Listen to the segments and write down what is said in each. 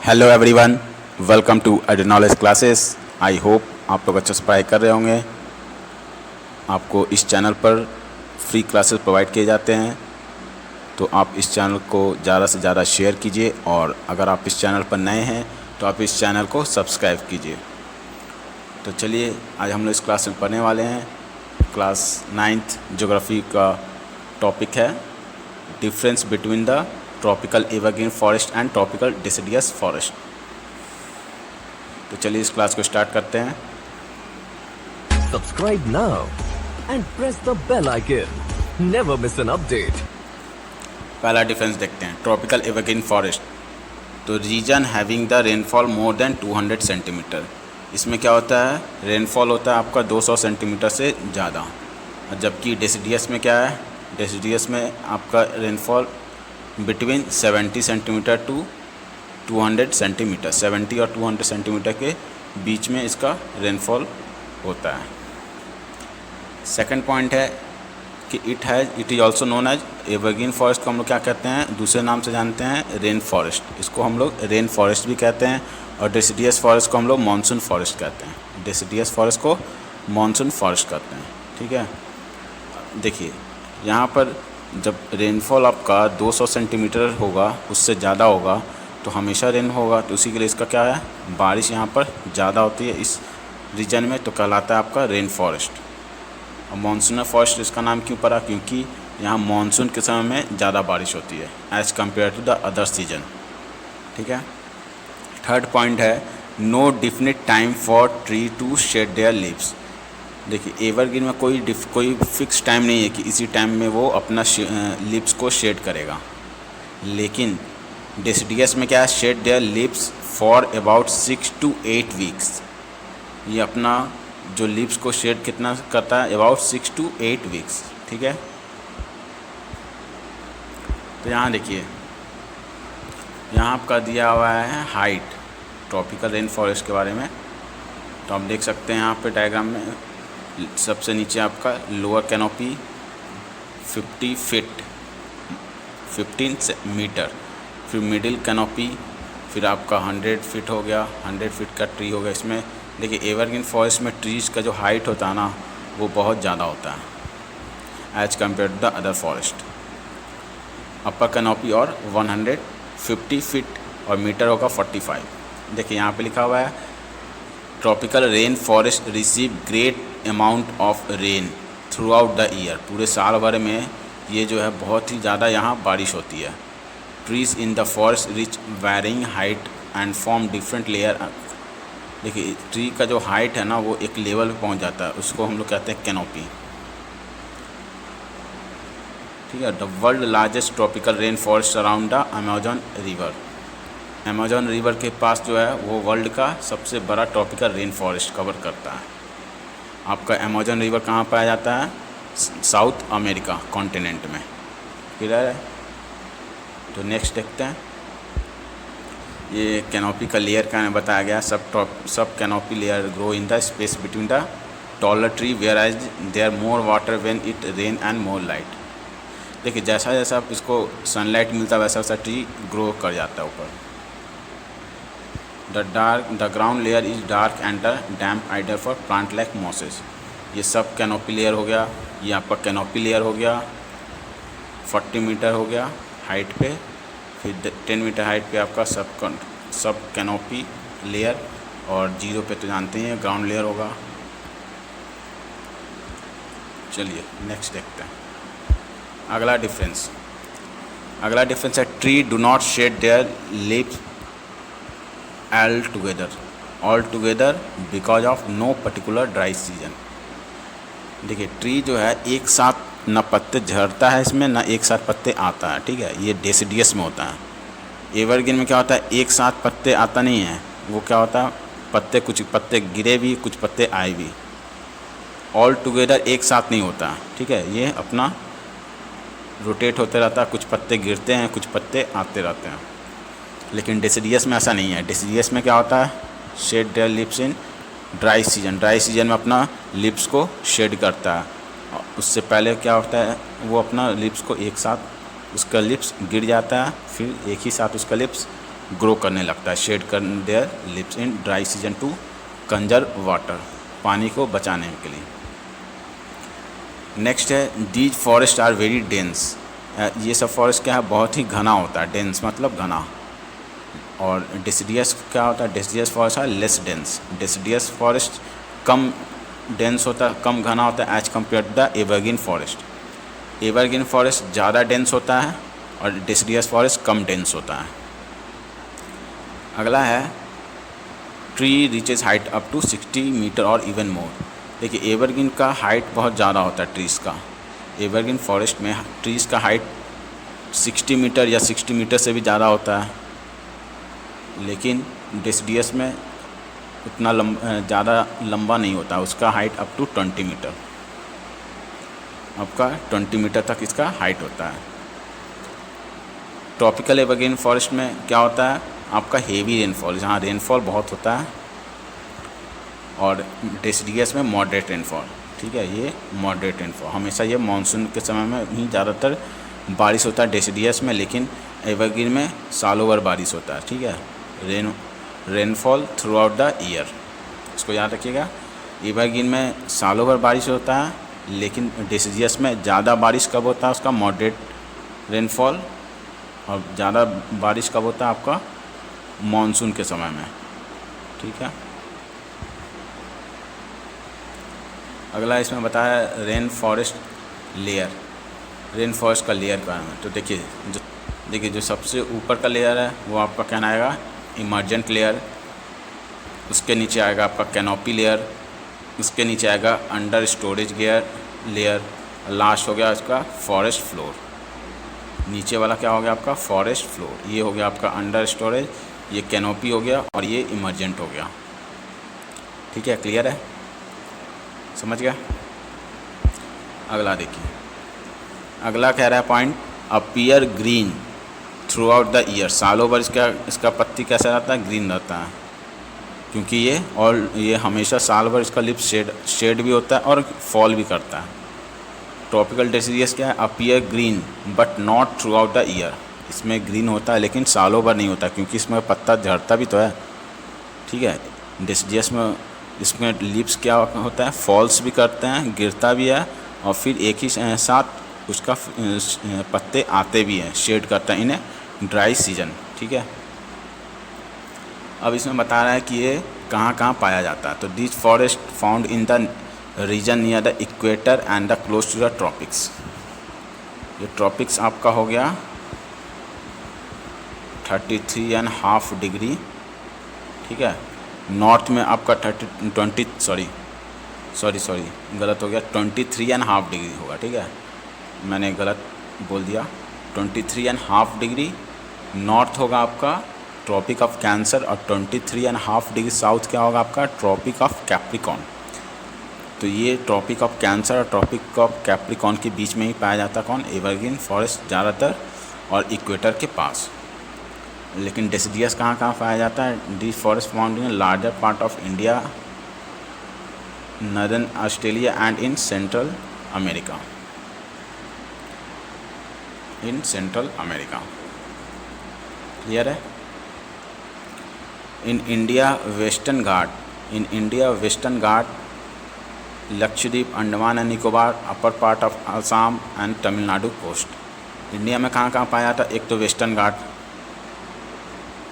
Hello everyone, welcome to Edknowledge classes. I hope आप लोग अच्छे से पढ़ाई कर रहे होंगे। आपको इस चैनल पर फ्री क्लासेस प्रोवाइड किए जाते हैं, तो आप इस चैनल को ज़्यादा से ज़्यादा शेयर कीजिए और अगर आप इस चैनल पर नए हैं तो आप इस चैनल को सब्सक्राइब कीजिए। तो चलिए आज हम लोग इस क्लास में पढ़ने वाले हैं। क्लास 9th ज्योग्राफी का टॉपिक है difference between the tropical evergreen forest and tropical deciduous forest. तो चलिए इस क्लास को स्टार्ट करते हैं। Subscribe now and press the bell icon. Never miss an update. पहला डिफरेंस देखते हैं, ट्रॉपिकल एवरग्रीन फॉरेस्ट। तो region having the rainfall more than 200 centimetre. इसमें क्या होता है, रेनफॉल होता है आपका 200 सेंटीमीटर से ज़्यादा। जबकि डेसिडियस में क्या है, डेसिडियस में आपका rainfall between 70 centimetre to 200 centimetre, 70 और 200 सेंटीमीटर के बीच में इसका रेनफॉल होता है। सेकंड पॉइंट है कि it is also known as evergreen forest को हम लोग क्या कहते हैं, दूसरे नाम से जानते हैं रेन फॉरेस्ट। इसको हम लोग रेन फॉरेस्ट भी कहते हैं और डेसिडियस फॉरेस्ट को हम लोग मानसून फॉरेस्ट कहते हैं। डेसिडियस फॉरेस्ट को मानसून फॉरेस्ट कहते हैं। ठीक है, देखिए यहाँ पर जब रेनफॉल आपका 200 सेंटीमीटर होगा, उससे ज़्यादा होगा तो हमेशा रेन होगा। तो उसी के लिए इसका क्या है, बारिश यहाँ पर ज़्यादा होती है इस रीजन में, तो कहलाता है आपका रेन फॉरेस्ट। और मानसून फॉरेस्ट इसका नाम क्यों पड़ा, क्योंकि यहाँ मानसून के समय में ज़्यादा बारिश होती है as compare to the other season. ठीक है, थर्ड पॉइंट है no definite time for tree to shed their leaves. देखिए एवरग्रीन में कोई फिक्स टाइम नहीं है कि इसी टाइम में वो अपना लिप्स को शेड करेगा। लेकिन डेसिडियस में क्या है, shade there lips for about 6 to 8 weeks. ये अपना जो लिप्स को शेड कितना करता है, अबाउट 6 to 8 वीक्स। ठीक है, तो यहाँ देखिए, यहाँ आपका दिया हुआ है हाइट ट्रॉपिकल रेन फॉरेस्ट के बारे में। तो आप देख सकते हैं यहाँ पे डायग्राम में सबसे नीचे आपका लोअर कैनोपी 50 फीट 15 मीटर, फिर मिडिल कैनोपी, फिर आपका 100 फीट हो गया, 100 फीट का ट्री हो गया। इसमें देखिए एवरग्रीन फॉरेस्ट में ट्रीज़ का जो हाइट होता है ना, वो बहुत ज़्यादा होता है as compare to the other forest. Upper canopy और 150 फीट और मीटर होगा 45। देखिए यहाँ पे लिखा हुआ है tropical rain forest receive great amount of rain through out the year. पूरे साल भर में ये जो है बहुत ही ज़्यादा यहाँ बारिश होती है। Trees in the forest rich varying height and form different layer. देखिए ट्री का जो हाइट है ना, वो एक लेवल पे पहुँच जाता है, उसको हम लोग कहते हैं कैनोपी। ठीक है, the world largest tropical rain forest around the Amazon river. Amazon river के पास जो है वो वर्ल्ड का सबसे बड़ा ट्रॉपिकल रेन फॉरेस्ट कवर करता है। आपका अमेजन रिवर कहाँ पाया जाता है, साउथ अमेरिका कॉन्टिनेंट में। क्लियर है, तो नेक्स्ट देखते हैं। ये कैनोपी का लेयर का बताया गया, सब canopy layer grow in the space between the taller tree whereas there more water when it rain and more light. देखिए जैसा जैसा इसको सनलाइट मिलता है वैसा वैसा ट्री ग्रो कर जाता है ऊपर। The ground layer is dark and the damp ideal for plant like mosses. ये सब कैनोपी लेयर हो गया। ये आपका कैनोपी लेयर हो गया 40 मीटर हो गया हाइट पे, फिर 10 मीटर हाइट पे आपका सब कैनोपी लेयर, और 0 पे तो जानते हैं ग्राउंड लेयर होगा। चलिए नेक्स्ट देखते हैं। अगला डिफरेंस है tree do not shed their leaves all together because of no particular dry season. देखिए ट्री जो है एक साथ ना पत्ते झड़ता है इसमें, ना एक साथ पत्ते आता है। ठीक है, ये डेसिडियस में होता है। एवरग्रीन में क्या होता है, एक साथ पत्ते आता नहीं है, वो क्या होता है पत्ते, कुछ पत्ते गिरे भी, कुछ पत्ते आए भी। ऑल टुगेदर एक साथ नहीं होता। ठीक है, ये अपना रोटेट होते रहता है, कुछ पत्ते गिरते हैं, कुछ पत्ते आते रहते हैं। लेकिन डेसिडियस में ऐसा नहीं है। डेसिडियस में क्या होता है, shade there lips in dry season में अपना लिप्स को शेड करता है। उससे पहले क्या होता है, वो अपना लिप्स को एक साथ उसका लिप्स गिर जाता है, फिर एक ही साथ उसका लिप्स ग्रो करने लगता है, शेड कर their leaves in dry season to conserve water, पानी को बचाने के लिए। नेक्स्ट है these forest are very dense, ये सब फॉरेस्ट क्या है, बहुत ही घना होता है, डेंस मतलब घना। और डेसिडियस क्या होता है, डेसिडियस फॉरेस्ट है लेस डेंस, डेसिडियस फॉरेस्ट कम डेंस होता है, कम घना होता है as compare to the evergreen forest. Evergreen forest ज़्यादा डेंस होता है और डेसिडियस फॉरेस्ट कम डेंस होता है। अगला है tree reaches height up to 60 metre और इवन मोर। देखिए एवरग्रीन का हाइट बहुत ज़्यादा होता है ट्रीज़ का, एवरग्रीन फॉरेस्ट में ट्रीज़ का हाइट 60 मीटर या 60 मीटर से भी ज़्यादा होता है, लेकिन डेसिडियस में उतना ज़्यादा लंबा नहीं होता, उसका हाइट अप टू 20 मीटर, आपका 20 मीटर तक इसका हाइट होता है। ट्रॉपिकल एवरग्रीन फॉरेस्ट में क्या होता है, आपका हेवी रेनफॉल, जहाँ रेनफॉल बहुत होता है, और डेसिडियस में मॉडरेट रेनफॉल। ठीक है, ये मॉडरेट रेनफॉल, हमेशा ये मानसून के समय में ही ज़्यादातर बारिश होता है डेसिडियस में, लेकिन एवरग्रीन में सालों भर बारिश होता है। ठीक है, rainfall through out the year, इसको याद रखिएगा। एवरग्रीन में सालों भर बारिश होता है, लेकिन डेसिडियस में ज़्यादा बारिश कब होता है, उसका मॉडरेट रेनफॉल, और ज़्यादा बारिश कब होता है आपका मानसून के समय में। ठीक है, अगला इसमें बताया rain forest layer, rain forest का लेयर का है। तो देखिए जो सबसे ऊपर का लेयर है वो आपका क्या आएगा, इमर्जेंट लेयर, उसके नीचे आएगा आपका कैनोपी लेयर, उसके नीचे आएगा अंडर स्टोरेज लेयर, लास्ट हो गया इसका फॉरेस्ट फ्लोर। नीचे वाला क्या हो गया आपका फॉरेस्ट फ्लोर, ये हो गया आपका अंडर स्टोरेज, ये कैनोपी हो गया और ये इमर्जेंट हो गया। ठीक है, क्लियर है, समझ गया। अगला देखिए, अगला कह रहा है point appear green through out the year, सालों भर इसका पत्ती कैसा रहता है, ग्रीन रहता है, क्योंकि ये हमेशा साल भर इसका लिप शेड भी होता है और फॉल भी करता है। ट्रॉपिकल डेसिडियस क्या है, appear green but not through out the year, इसमें ग्रीन होता है लेकिन सालों भर नहीं होता, क्योंकि इसमें पत्ता झड़ता भी तो है। ठीक है, डेसिडियस में इसमें लिप्स क्या होता है, फॉल्स भी करते हैं, गिरता भी है, और फिर एक ही साथ उसका पत्ते आते भी हैं, शेड करता है इन ड्राई सीजन। ठीक है, अब इसमें बता रहा है कि ये कहाँ कहाँ पाया जाता है। तो this forest found in the region near the equator and the close to the tropics. ये ट्रॉपिक्स आपका हो गया 33.5 डिग्री। ठीक है, नॉर्थ में आपका 23.5 डिग्री होगा। ठीक है, मैंने गलत बोल दिया, 23.5 डिग्री नॉर्थ होगा आपका ट्रॉपिक ऑफ कैंसर, और 23.5 डिग्री साउथ क्या होगा आपका ट्रॉपिक ऑफ कैप्रिकॉन। तो ये ट्रॉपिक ऑफ कैंसर और ट्रॉपिक ऑफ कैप्रिकॉन के बीच में ही पाया जाता है कौन, एवरग्रीन फॉरेस्ट ज़्यादातर, और इक्वेटर के पास। लेकिन डेसिडियस कहाँ कहाँ पाया जाता है, this forest found in larger part of India, northern Australia and in Central America, clear है। In India western Ghat, Lakshadweep, Andaman and Nicobar, upper part of Assam and Tamil Nadu coast. India में कहाँ कहाँ पाया जाता है, एक तो वेस्टर्न घाट,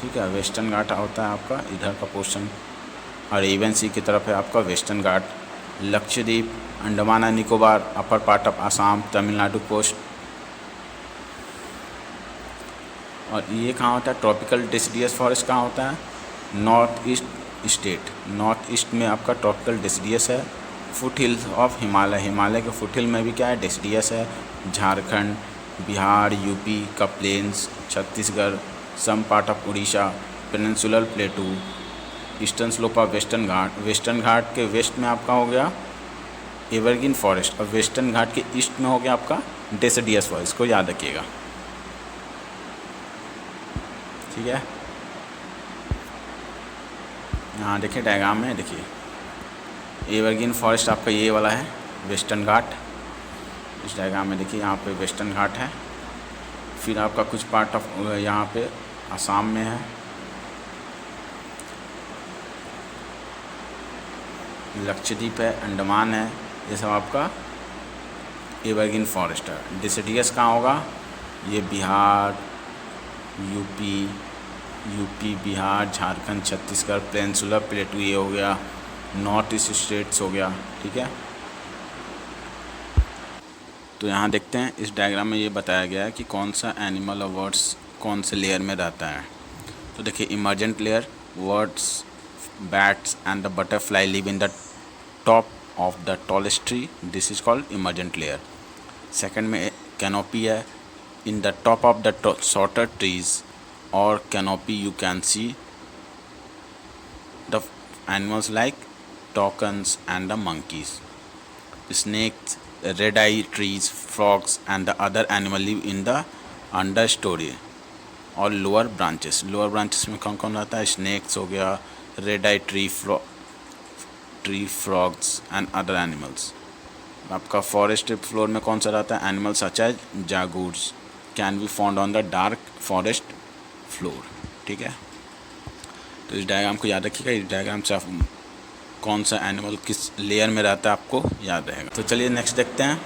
ठीक है, वेस्टर्न घाट होता है आपका इधर का पोर्शन, अरेबियन सी की तरफ है आपका western Ghat, Lakshadweep, Andaman and Nicobar, upper part of Assam, Tamil Nadu coast. और ये कहाँ होता है, ट्रॉपिकल डेसिडियस फॉरेस्ट कहाँ होता है, north east state, north east में आपका ट्रॉपिकल डेसिडियस है। Foot hills of Himalaya, Himalaya के फुट हिल में भी क्या है, डेसिडियस है। झारखंड, बिहार, यूपी का plains, Chhattisgarh, some part of Orissa, peninsular plateau, eastern slope of western Ghat. Western Ghat के वेस्ट में आपका हो गया एवरग्रीन फॉरेस्ट, और वेस्टर्न घाट के ईस्ट में हो गया आपका डेसिडियस फॉरेस्ट, को याद रखिएगा। ठीक है, यहाँ देखिए डायग्राम में, देखिए एवरग्रीन फॉरेस्ट आपका ये वाला है वेस्टर्न घाट, इस डायग्राम में देखिए यहाँ पे वेस्टर्न घाट है। फिर आपका कुछ पार्ट ऑफ यहाँ पे आसाम में है, लक्षद्वीप है, अंडमान है, ये सब आपका एवरग्रीन फॉरेस्ट है। डिसिडियस कहाँ होगा? ये बिहार, यूपी, बिहार, झारखंड, छत्तीसगढ़, पेनिनसुलर प्लेटू ये हो गया, नॉर्थ ईस्ट स्टेट्स हो गया, ठीक है। तो यहाँ देखते हैं इस डायग्राम में ये बताया गया है कि कौन सा एनिमल और वर्ड्स कौन से लेयर में रहता है। तो देखिए emergent layer, birds, bats and the butterfly live in the top of the tallest tree, this is called emergent layer. Second में कैनोपी है, in the top of the shorter trees और canopy you can see the animals like toucans and the monkeys, snakes, red-eye trees, frogs and the other animal live in the understory और lower branches. Lower branches में कौन कौन रहता है? Snakes हो गया, red eye tree, frogs and other animals. आपका forest floor में कौन सा रहता है? Animals such as jaguars can be found on the dark forest floor, ठीक है। तो इस डायग्राम को याद रखिएगा, इस डायग्राम से आप कौन सा एनिमल किस लेयर में रहता है आपको याद रहेगा। तो चलिए नेक्स्ट देखते हैं।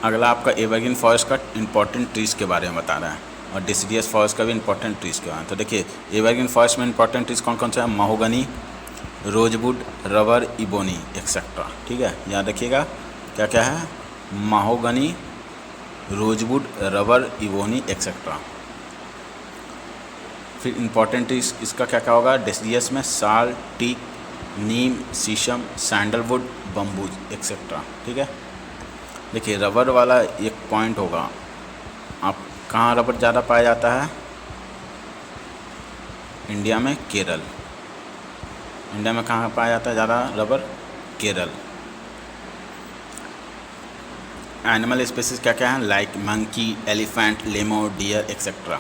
अगला आपका एवरग्रीन फॉरेस्ट का इंपॉर्टेंट ट्रीज़ के बारे में बता रहा है और डिसिडियस फॉरेस्ट का भी इंपॉर्टेंट ट्रीज़ के बारे में। तो देखिए एवरग्रीन फॉरेस्ट में इंपॉर्टेंट ट्रीज़ कौन कौन सा है? Mahogany, rosewood, rubber, ebony etcetera, ठीक है, याद रखिएगा क्या क्या है? Mahogany, rosewood, rubber, ebony etcetera. फिर इंपॉर्टेंट ट्रीज़ इसका क्या क्या होगा? डिसिडियस में साल, टीक, नीम, शीशम, सैंडलवुड, बम्बू एक्सेट्रा, ठीक है। देखिए रबर वाला एक पॉइंट होगा, आप कहाँ रबर ज़्यादा पाया जाता है? इंडिया में केरल। इंडिया में कहाँ पाया जाता है ज़्यादा रबर? केरल। एनिमल स्पीसीज क्या क्या हैं? Like monkey, elephant, lemur, deer etcetera.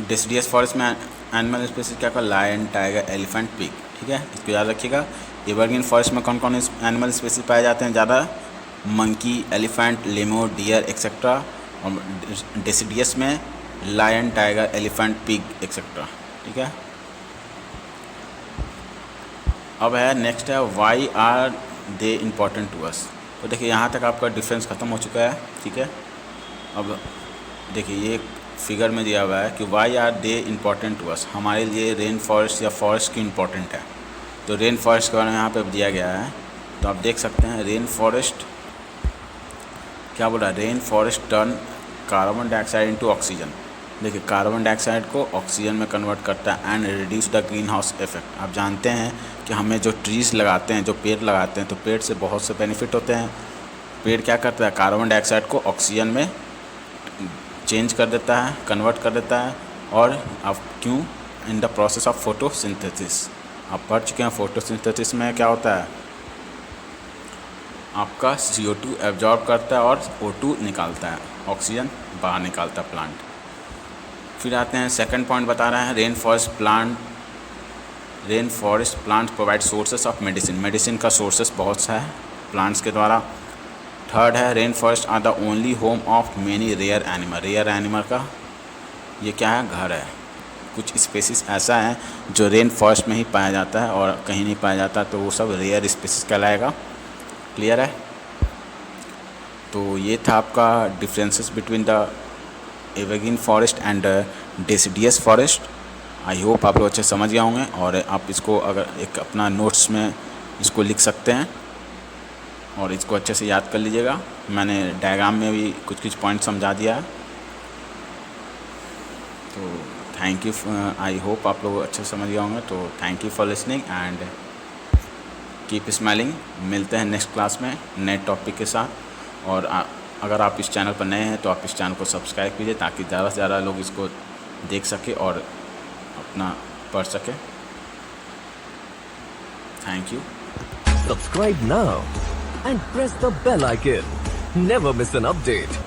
Deciduous forest में एनिमल स्पीसीज क्या क्या? लायन, टाइगर, एलिफेंट, पिग, ठीक है, इसको याद रखिएगा। एवरग्रीन फॉरेस्ट में कौन कौन एनिमल स्पीसीज पाए जाते हैं ज़्यादा? Monkey, elephant, lemur, deer etcetera. और डिसिडियस में lion, tiger, elephant, pig etcetera, ठीक है। अब है नेक्स्ट है why are they important to us. तो देखिए यहाँ तक आपका डिफरेंस ख़त्म हो चुका है, ठीक है। अब देखिए ये फिगर में दिया हुआ है कि why are they important to us, हमारे लिए रेन फॉरेस्ट या फॉरेस्ट की इम्पॉर्टेंट है। तो रेन फॉरेस्ट के बारे में यहाँ पे दिया गया है, तो आप देख सकते हैं रेन फॉरेस्ट क्या बोला? Rain forest turn carbon dioxide into oxygen. देखिए कार्बन डाइऑक्साइड को ऑक्सीजन में कन्वर्ट करता है and reduce the green house effect. आप जानते हैं कि हमें जो ट्रीज़ लगाते हैं, जो पेड़ लगाते हैं, तो पेड़ से बहुत से बेनिफिट होते हैं। पेड़ क्या करता है? कार्बन डाइऑक्साइड को ऑक्सीजन में चेंज कर देता है, कन्वर्ट कर देता है। और अब क्यों? In the process of photosynthesis. आप पढ़ चुके हैं फोटोसिंथेसिस में क्या होता है? आपका CO2 एब्जॉर्ब करता है और O2 निकालता है, ऑक्सीजन बाहर निकालता है प्लांट। फिर आते हैं सेकंड पॉइंट बता रहे हैं rain forest plant provide sources of medicine. Medicine का सोर्सेस बहुत सा है प्लांट्स के द्वारा। थर्ड है rain forest are the only home of many rare animal. Rare animal का ये क्या है? घर है। कुछ स्पेसीज ऐसा है जो रेन फॉरेस्ट में ही पाया जाता है और कहीं नहीं पाया जाता, तो वो सब रेयर स्पेसीज कहलाएगा। क्लियर है? तो ये था आपका differences between the evergreen forest and deciduous forest. I hope आप लोग अच्छे समझ गए होंगे और आप इसको अगर एक अपना नोट्स में इसको लिख सकते हैं और इसको अच्छे से याद कर लीजिएगा। मैंने डायग्राम में भी कुछ कुछ पॉइंट समझा दिया है। तो थैंक यू, आई होप आप लोग अच्छे से समझ गए होंगे। तो thank you for listening and keep smiling. मिलते हैं नेक्स्ट क्लास में नए टॉपिक के साथ। और अगर आप इस चैनल पर नए हैं तो आप इस चैनल को सब्सक्राइब कीजिए ताकि ज़्यादा से ज़्यादा लोग इसको देख सके और अपना पढ़ सके। Thank you. Subscribe now and press the bell icon. Never miss an update.